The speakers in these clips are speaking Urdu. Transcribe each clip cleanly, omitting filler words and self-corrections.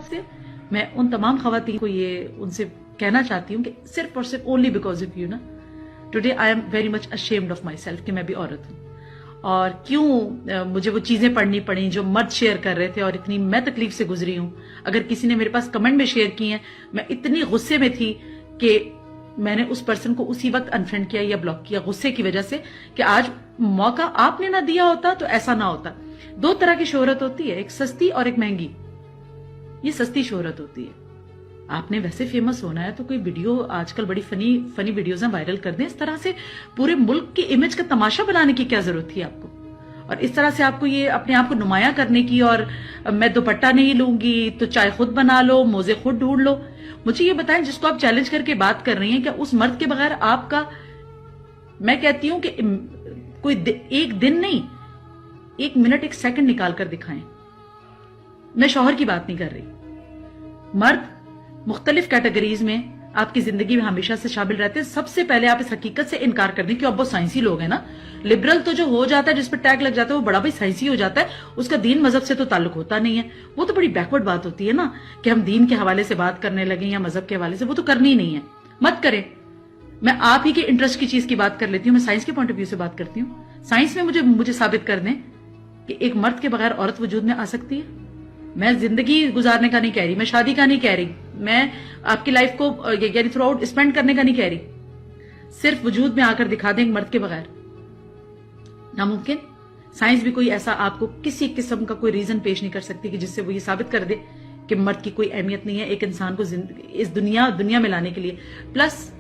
سے میں ان تمام خواتین کو یہ ان سے کہنا چاہتی ہوں کہ صرف اور صرف اونلی بیکاز آف یو نا today I am very much ashamed of my self کہ میں بھی عورت ہوں، اور کیوں مجھے وہ چیزیں پڑھنی پڑیں جو مرد شیئر کر رہے تھے، اور اتنی میں تکلیف سے گزری ہوں. اگر کسی نے میرے پاس کمنٹ میں شیئر کی ہیں، میں اتنی غصے میں تھی کہ میں نے اس پرسن کو اسی وقت انفرینڈ کیا یا بلاک کیا، غصے کی وجہ سے کہ آج موقع آپ نے نہ دیا ہوتا تو ایسا نہ ہوتا. دو طرح کی شہرت ہوتی ہے، ایک سستی اور ایک مہنگی. یہ سستی شہرت ہوتی ہے. آپ نے ویسے فیمس ہونا ہے تو کوئی ویڈیو آج کل بڑی فنی ویڈیوز وائرل کر دیں. اس طرح سے پورے ملک کی امیج کا تماشا بنانے کی کیا ضرورت تھی آپ کو؟ اور اس طرح سے آپ کو یہ اپنے آپ کو نمایاں کرنے کی، اور میں دوپٹہ نہیں لوں گی تو چائے خود بنا لو، موزے خود ڈھونڈ لو. مجھے یہ بتائیں، جس کو آپ چیلنج کر کے بات کر رہی ہیں، کیا اس مرد کے بغیر آپ کا، میں کہتی ہوں کہ کوئی ایک دن نہیں، ایک منٹ ایک سیکنڈ نکال کر دکھائیں. میں شوہر کی بات نہیں کر رہی. مرد مختلف کیٹیگریز میں آپ کی زندگی میں ہمیشہ سے شامل رہتے ہیں. سب سے پہلے آپ اس حقیقت سے انکار کر دیں کہ اب وہ سائنسی لوگ ہیں نا. لبرل تو جو ہو جاتا ہے، جس پر ٹیگ لگ جاتا ہے، وہ بڑا بھائی سائنسی ہو جاتا ہے، اس کا دین مذہب سے تو تعلق ہوتا نہیں ہے. وہ تو بڑی بیکورڈ بات ہوتی ہے نا کہ ہم دین کے حوالے سے بات کرنے لگیں یا مذہب کے حوالے سے. وہ تو کرنی ہی نہیں ہے، مت کریں. میں آپ ہی کے انٹرسٹ کی چیز کی بات کر لیتی ہوں. میں سائنس کے پوائنٹ آف ویو سے بات کرتی ہوں. سائنس میں مجھے ثابت کر دیں کہ ایک مرد کے بغیر عورت وجود میں آ سکتی ہے. میں زندگی گزارنے کا نہیں کہہ رہی، میں شادی کا نہیں کہہ رہی، میں آپ کی لائف کو یعنی تھرو آؤٹ اسپینڈ کرنے کا نہیں کہہ رہی. صرف وجود میں آ کر دکھا دیں ایک مرد کے بغیر. ناممکن. سائنس بھی کوئی ایسا آپ کو کسی قسم کا کوئی ریزن پیش نہیں کر سکتی کہ جس سے وہ یہ ثابت کر دے کہ مرد کی کوئی اہمیت نہیں ہے ایک انسان کو اس دنیا میں لانے کے لیے. پلس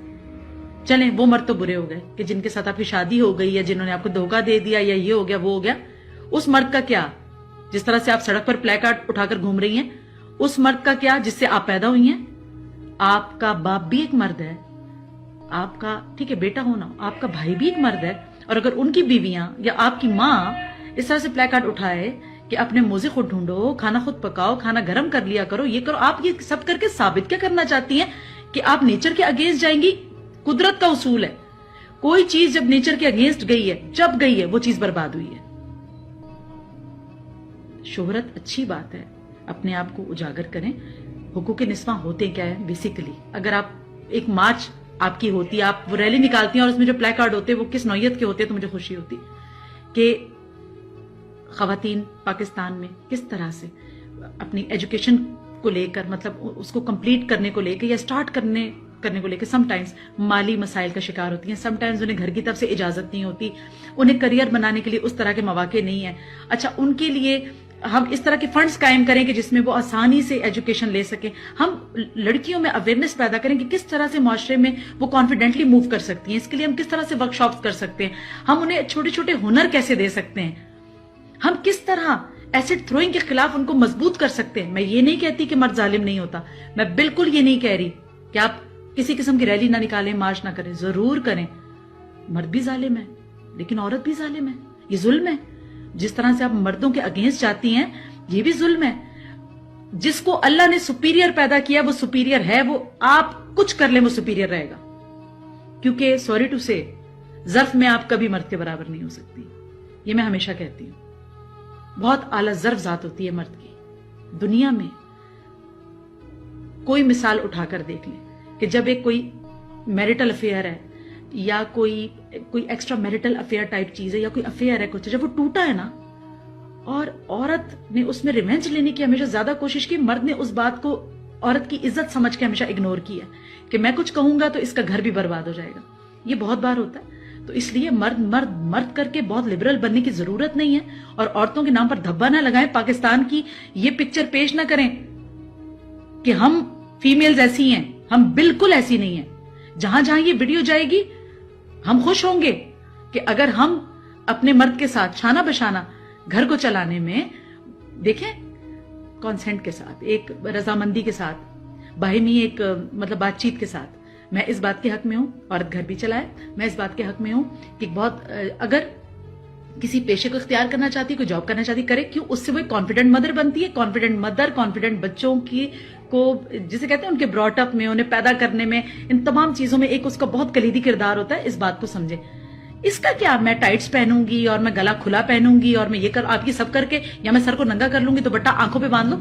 چلیں وہ مرد تو برے ہو گئے کہ جن کے ساتھ آپ کی شادی ہو گئی، یا جنہوں نے آپ کو دھوکہ دے دیا، یا یہ ہو گیا وہ ہو گیا. اس مرد کا کیا جس طرح سے آپ سڑک پر پلے کارڈ اٹھا کر گھوم رہی ہیں؟ اس مرد کا کیا جس سے آپ پیدا ہوئی ہیں؟ آپ کا باپ بھی ایک مرد ہے، آپ کا ٹھیک ہے بیٹا ہونا، آپ کا بھائی بھی ایک مرد ہے. اور اگر ان کی بیویاں یا آپ کی ماں اس طرح سے پلے کارڈ اٹھائے کہ اپنے موزے خود ڈھونڈو، کھانا خود پکاؤ، کھانا گرم کر لیا کرو، یہ کرو، آپ یہ سب کر کے ثابت کیا کرنا چاہتی ہیں؟ کہ آپ نیچر کے اگینسٹ جائیں گی؟ قدرت کا اصول ہے، کوئی چیز جب نیچر کے اگینسٹ گئی ہے، جب گئی ہے، وہ چیز برباد ہوئی ہے. شہرت اچھی بات ہے، اپنے آپ کو اجاگر کریں. حقوق نسواں ہوتے کیا ہے بیسیکلی؟ اگر آپ ایک مارچ آپ کی ہوتی، آپ وہ ریلی نکالتی ہیں اور اس میں جو پلے کارڈ ہوتے ہیں وہ کس نوعیت کے ہوتے ہیں، تو مجھے خوشی ہوتی کہ خواتین پاکستان میں کس طرح سے اپنی ایجوکیشن کو لے کر، مطلب اس کو کمپلیٹ کرنے کو لے کے یا سٹارٹ کرنے کو لے کے سم ٹائمز مالی مسائل کا شکار ہوتی ہیں. سم ٹائمز انہیں گھر کی طرف سے اجازت نہیں ہوتی، انہیں کریئر بنانے کے لیے اس طرح کے مواقع نہیں ہیں. اچھا، ان کے لیے ہم اس طرح کے فنڈز قائم کریں کہ جس میں وہ آسانی سے ایجوکیشن لے سکیں. ہم لڑکیوں میں اویئرنیس پیدا کریں کہ کس طرح سے معاشرے میں وہ کانفیڈنٹلی موو کر سکتی ہیں. اس کے لیے ہم کس طرح سے ورک شاپس کر سکتے ہیں، ہم انہیں چھوٹے چھوٹے ہنر کیسے دے سکتے ہیں، ہم کس طرح ایسڈ تھروئنگ کے خلاف ان کو مضبوط کر سکتے ہیں. میں یہ نہیں کہتی کہ مرد ظالم نہیں ہوتا، میں بالکل یہ نہیں کہہ رہی کہ آپ کسی قسم کی ریلی نہ نکالیں، مارچ نہ کریں. ضرور کریں. مرد بھی ظالم ہے لیکن عورت بھی ظالم ہے. یہ ظلم ہے. جس طرح سے آپ مردوں کے اگینسٹ جاتی ہیں، یہ بھی ظلم ہے. جس کو اللہ نے سپیریئر پیدا کیا وہ سپیریئر ہے، وہ آپ کچھ کر لیں وہ سپیریئر رہے گا. کیونکہ سوری ٹو سے ظرف میں آپ کبھی مرد کے برابر نہیں ہو سکتی. یہ میں ہمیشہ کہتی ہوں. بہت اعلیٰ ظرف ذات ہوتی ہے مرد کی. دنیا میں کوئی مثال اٹھا کر دیکھ لیں کہ جب ایک کوئی میرٹل افیئر ہے یا کوئی ایکسٹرا میرٹل افیئر ٹائپ چیز ہے یا کوئی افیئر ہے کچھ، جب وہ ٹوٹا ہے نا، اور عورت نے اس میں ریونج لینے کی ہمیشہ زیادہ کوشش کی، مرد نے اس بات کو عورت کی عزت سمجھ کے ہمیشہ اگنور کیا کہ میں کچھ کہوں گا تو اس کا گھر بھی برباد ہو جائے گا. یہ بہت بار ہوتا ہے. تو اس لیے مرد کر کے بہت لبرل بننے کی ضرورت نہیں ہے، اور عورتوں کے نام پر دھبا نہ لگائیں. پاکستان کی یہ پکچر پیش نہ کریں کہ ہم فیمیلز ایسی ہیں. ہم بالکل ایسی نہیں ہیں. جہاں جہاں یہ ویڈیو جائے گی ہم خوش ہوں گے کہ اگر ہم اپنے مرد کے ساتھ شانہ بشانہ گھر کو چلانے میں، دیکھیں کانسینٹ کے ساتھ، ایک رضامندی کے ساتھ، باہمی ایک مطلب بات چیت کے ساتھ، میں اس بات کے حق میں ہوں عورت گھر بھی چلائے. میں اس بات کے حق میں ہوں کہ بہت اگر کسی پیشے کو اختیار کرنا چاہتی ہے، کوئی جاب کرنا چاہتی ہے، کرے. کیوں؟ اس سے وہ ایک کانفیڈنٹ مدر بنتی ہے. کانفیڈنٹ مدر کانفیڈنٹ بچوں کی کو جسے کہتے ہیں ان کے براٹ اپ میں، انہیں پیدا کرنے میں، ان تمام چیزوں میں ایک اس کا بہت کلیدی کردار ہوتا ہے. اس بات کو سمجھے. اس کا کیا میں ٹائٹس پہنوں گی اور میں گلا کھلا پہنوں گی اور میں یہ آپ یہ سب کر کے، یا میں سر کو ننگا کر لوں گی دوپٹہ آنکھوں پہ باندھ لوں.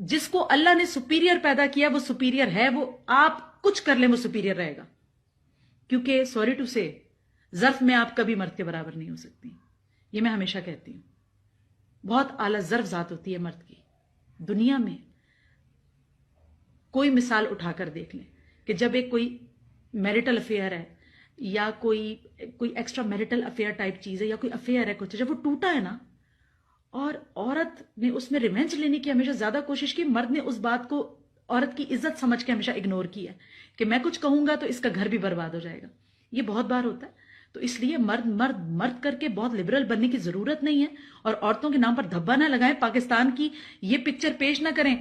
جس کو اللہ نے سپیریئر پیدا کیا وہ سپیریئر ہے، وہ آپ کچھ کر لیں وہ سپیریئر رہے گا، کیونکہ سوری ٹو سے ظرف میں آپ کبھی مرد کے برابر نہیں ہو سکتی. یہ میں ہمیشہ کہتی ہوں. بہت اعلیٰ ظرف ذات ہوتی ہے مرد کی دنیا میں. کوئی مثال اٹھا کر دیکھ لیں کہ جب ایک کوئی میرٹل افیئر ہے یا کوئی ایکسٹرا میرٹل افیئر ٹائپ چیز ہے یا کوئی افیئر ہے کچھ، جب وہ ٹوٹا ہے نا اور عورت نے اس میں ریونج لینے کی ہمیشہ زیادہ کوشش کی، مرد نے اس بات کو عورت کی عزت سمجھ کے ہمیشہ اگنور کیا ہے کہ میں کچھ کہوں گا تو اس کا گھر بھی برباد ہو جائے گا. یہ بہت بار ہوتا ہے. تو اس لیے مرد کر کے بہت لبرل بننے کی ضرورت نہیں ہے، اور عورتوں کے نام پر دھبا نہ لگائیں. پاکستان کی یہ پکچر پیش نہ کریں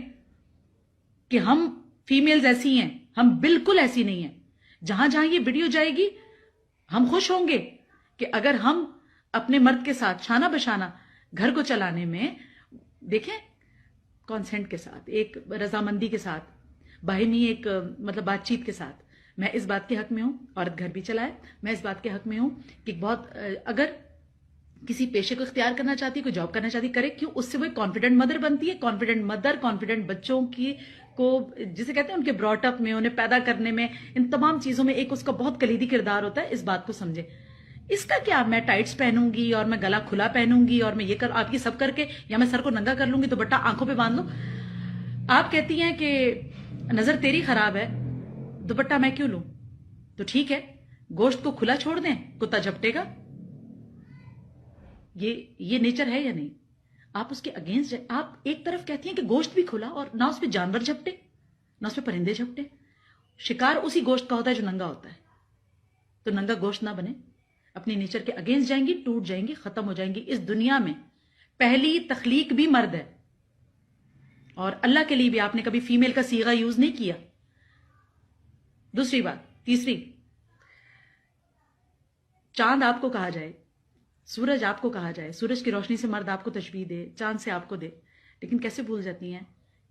کہ ہم فیمیلز ایسی ہیں. ہم بالکل ایسی نہیں ہیں. جہاں جہاں یہ ویڈیو جائے گی ہم خوش ہوں گے کہ اگر ہم اپنے مرد کے ساتھ شانہ بشانہ گھر کو چلانے میں دیکھیں کانسنٹ کے ساتھ، ایک رضامندی کے ساتھ، باہمی ایک مطلب بات چیت کے ساتھ. میں اس بات کے حق میں ہوں عورت گھر بھی چلائے. میں اس بات کے حق میں ہوں کہ بہت اگر کسی پیشے کو اختیار کرنا چاہتی ہے، کوئی جاب کرنا چاہتی ہے، کرے. کیوں؟ اس سے وہ ایک کانفیڈنٹ مدر بنتی ہے. کانفیڈنٹ مدر کانفیڈنٹ بچوں کی کو جسے کہتے ہیں ان کے براٹ اپ میں، انہیں پیدا کرنے میں، ان تمام چیزوں میں ایک اس کا بہت کلیدی کردار ہوتا ہے. اس بات کو سمجھے. اس کا کیا میں ٹائٹس پہنوں گی اور میں گلا کھلا پہنوں گی اور میں یہ کر آپ کی سب کر کے، یا میں سر کو ننگا کر لوں گی تو بٹا آنکھوں پہ باندھ لو. آپ کہتی ہیں کہ نظر تیری خراب ہے دوپٹہ میں کیوں لوں؟ تو ٹھیک ہے گوشت کو کھلا چھوڑ دیں، کتا جھپٹے گا. یہ نیچر ہے یا نہیں؟ آپ اس کے اگینسٹ جائیں. آپ ایک طرف کہتی ہیں کہ گوشت بھی کھلا اور نہ اس پہ جانور جھپٹے نہ اس پہ پرندے جھپٹے. شکار اسی گوشت کا ہوتا ہے جو ننگا ہوتا ہے. تو ننگا گوشت نہ بنے. اپنی نیچر کے اگینسٹ جائیں گی، ٹوٹ جائیں گی، ختم ہو جائیں گی. اس دنیا میں پہلی تخلیق بھی مرد ہے، اور اللہ کے لیے بھی آپ نے کبھی فیمیل کا صیغہ یوز نہیں کیا. دوسری بات. تیسری، چاند آپ کو کہا جائے، سورج آپ کو کہا جائے، سورج کی روشنی سے مرد آپ کو تشبیہ دے، چاند سے آپ کو دے، لیکن کیسے بھول جاتی ہیں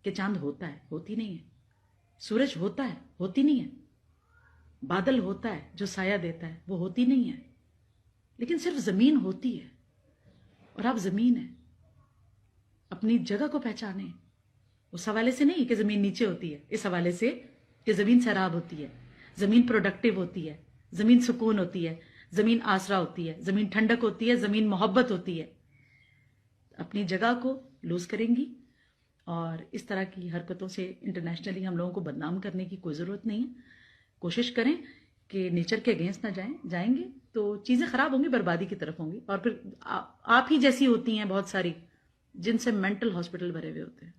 کہ چاند ہوتا ہے، ہوتی نہیں ہے. سورج ہوتا ہے، ہوتی نہیں ہے. بادل ہوتا ہے جو سایہ دیتا ہے، وہ ہوتی نہیں ہے. لیکن صرف زمین ہوتی ہے، اور آپ زمین ہیں. اپنی جگہ کو پہچانیں. اس حوالے سے نہیں کہ زمین نیچے ہوتی ہے، اس حوالے سے کہ زمین سیراب ہوتی ہے، زمین پروڈکٹیو ہوتی ہے، زمین سکون ہوتی ہے، زمین آسرا ہوتی ہے، زمین ٹھنڈک ہوتی ہے، زمین محبت ہوتی ہے. اپنی جگہ کو لوز کریں گی، اور اس طرح کی حرکتوں سے انٹرنیشنلی ہم لوگوں کو بدنام کرنے کی کوئی ضرورت نہیں ہے. کوشش کریں کہ نیچر کے اگینسٹ نہ جائیں گے تو چیزیں خراب ہوں گی، بربادی کی طرف ہوں گی. اور پھر آپ ہی جیسی ہوتی ہیں بہت ساری جن سے مینٹل ہاسپٹل بھرے ہوئے ہوتے ہیں.